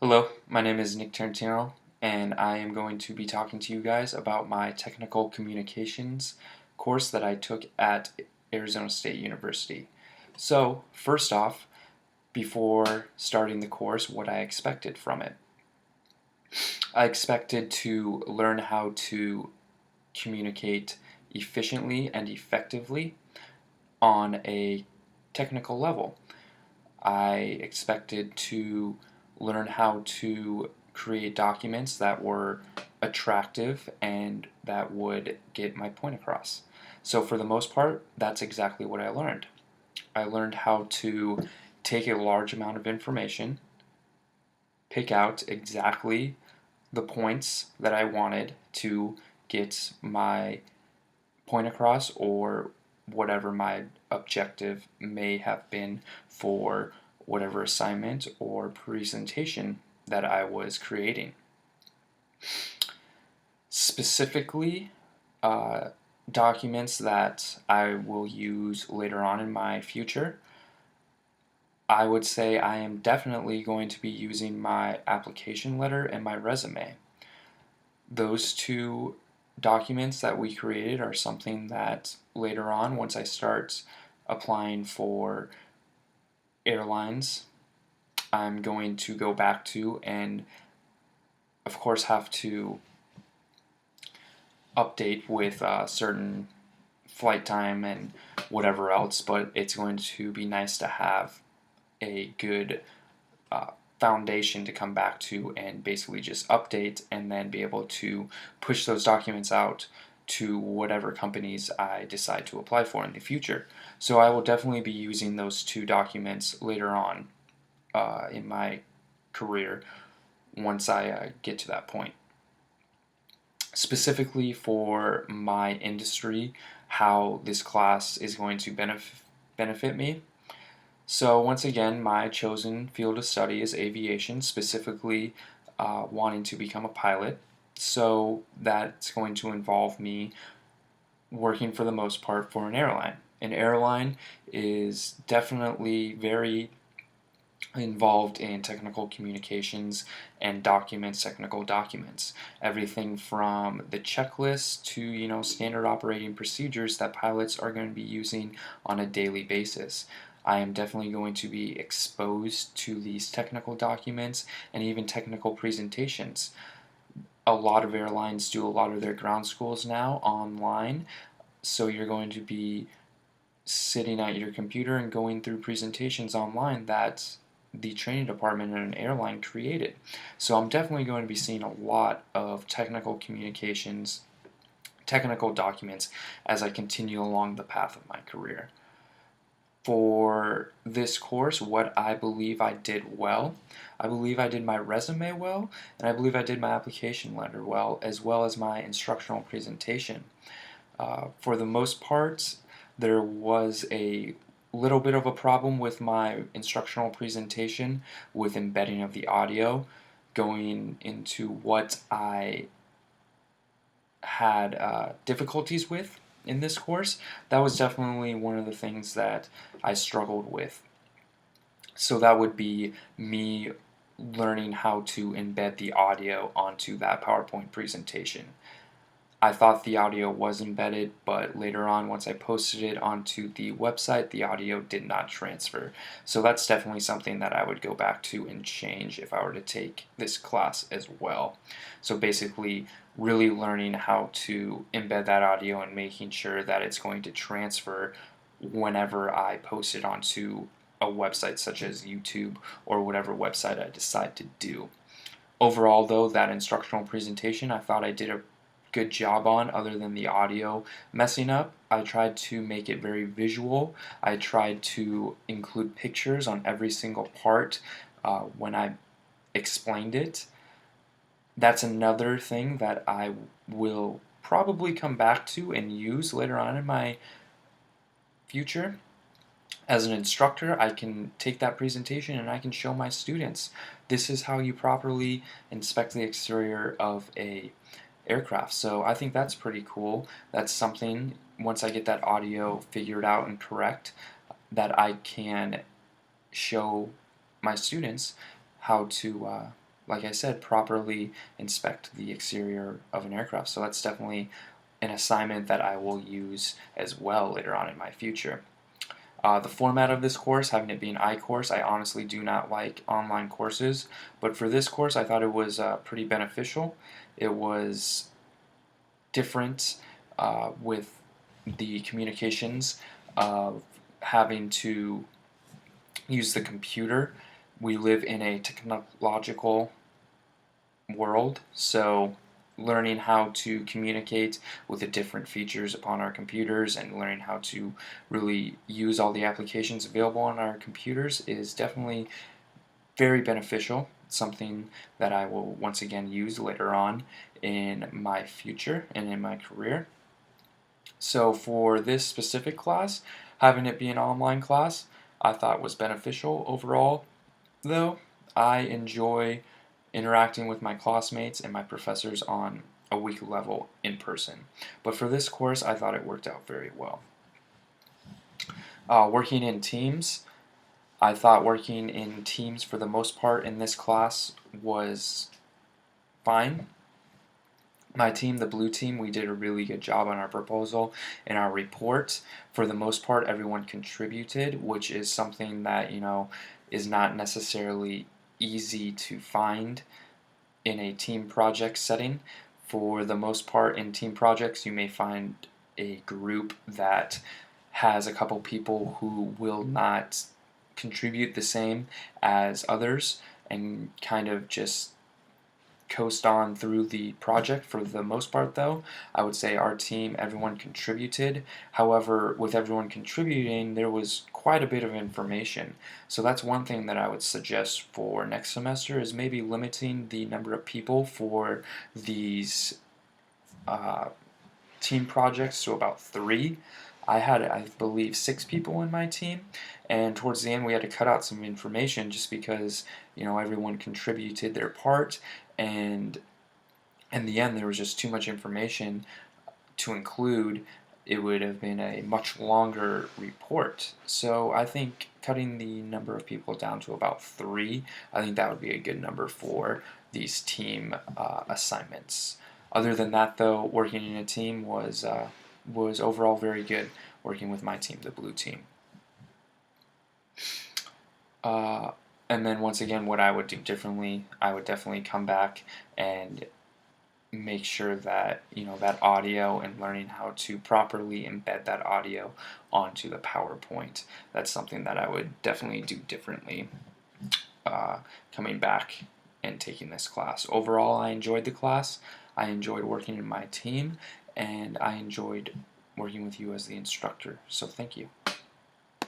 Hello, my name is Nick Tarantino, and I am going to be talking to you guys about my technical communications course that I took at Arizona State University. So, first off, before starting the course, what I expected from it. I expected to learn how to communicate efficiently and effectively on a technical level. I expected to learn how to create documents that were attractive and that would get my point across. So, for the most part, that's exactly what I learned. I learned how to take a large amount of information, pick out exactly the points that I wanted to get my point across or whatever my objective may have been for whatever assignment or presentation that I was creating. Specifically, uh, documents that I will use later on in my future, I would say I am definitely going to be using my application letter and my resume. Those two documents that we created are something that later on, once I start applying for airlines, I'm going to go back to and, of course, have to update with certain flight time and whatever else, but it's going to be nice to have a good uh, foundation to come back to and basically just update and then be able to push those documents out to whatever companies I decide to apply for in the future. So I will definitely be using those two documents later on in my career once I get to that point. Specifically for my industry, how this class is going to benefit me. So, once again, my chosen field of study is aviation, specifically wanting to become a pilot. So, that's going to involve me working for the most part for an airline. An airline is definitely very involved in technical communications and documents, technical documents. Everything from the checklist to, standard operating procedures that pilots are going to be using on a daily basis. I am definitely going to be exposed to these technical documents and even technical presentations. A lot of airlines do a lot of their ground schools now online, so you're going to be sitting at your computer and going through presentations online that the training department in an airline created. So I'm definitely going to be seeing a lot of technical communications, technical documents as I continue along the path of my career. For this course, what I believe I did well, I believe I did my resume well, and I believe I did my application letter well as my instructional presentation. For the most part, there was a little bit of a problem with my instructional presentation with embedding of the audio, going into what I had difficulties with in this course. That was definitely one of the things that I struggled with. So that would be me learning how to embed the audio onto that PowerPoint presentation. I thought the audio was embedded, but later on, once I posted it onto the website, the audio did not transfer. So that's definitely something that I would go back to and change if I were to take this class as well. So basically, really learning how to embed that audio and making sure that it's going to transfer whenever I post it onto a website such as YouTube or whatever website I decide to do. Overall, though, that instructional presentation, I thought I did a good job on, other than the audio messing up. I tried to make it very visual. I tried to include pictures on every single part when I explained it. That's another thing that I will probably come back to and use later on in my future. As an instructor, I can take that presentation and I can show my students, this is how you properly inspect the exterior of a aircraft. So I think that's pretty cool. That's something, once I get that audio figured out and correct, that I can show my students how to like I said, properly inspect the exterior of an aircraft. So that's definitely an assignment that I will use as well later on in my future. The format of this course, having it be an I-course, I honestly do not like online courses, but for this course I thought it was pretty beneficial. It was different with the communications of having to use the computer. We live in a technological world, so learning how to communicate with the different features upon our computers and learning how to really use all the applications available on our computers is definitely very beneficial. It's something that I will once again use later on in my future and in my career. So for this specific class, having it be an online class, I thought was beneficial overall. Though I enjoy interacting with my classmates and my professors on a weekly level in person. But for this course, I thought it worked out very well. Working in teams, I thought working in teams for the most part in this class was fine. My team, the blue team, we did a really good job on our proposal and our report. For the most part, everyone contributed, which is something that, is not necessarily easy to find in a team project setting. For the most part, in team projects, you may find a group that has a couple people who will not contribute the same as others and kind of just coast on through the project. For the most part, though, I would say our team, everyone contributed. However, with everyone contributing, there was quite a bit of information. So that's one thing that I would suggest for next semester is maybe limiting the number of people for these team projects to about 3. I had, I believe, 6 people in my team, and towards the end we had to cut out some information just because everyone contributed their part, and in the end there was just too much information to include. It would have been a much longer report. So I think cutting the number of people down to about 3, I think that would be a good number for these team assignments. Other than that, though, working in a team was overall very good. Working with my team, the blue team. And then once again, what I would do differently, I would definitely come back and make sure that that audio and learning how to properly embed that audio onto the PowerPoint. That's something that I would definitely do differently coming back and taking this class. Overall, I enjoyed the class. I enjoyed working in my team, and I enjoyed working with you as the instructor. So thank you.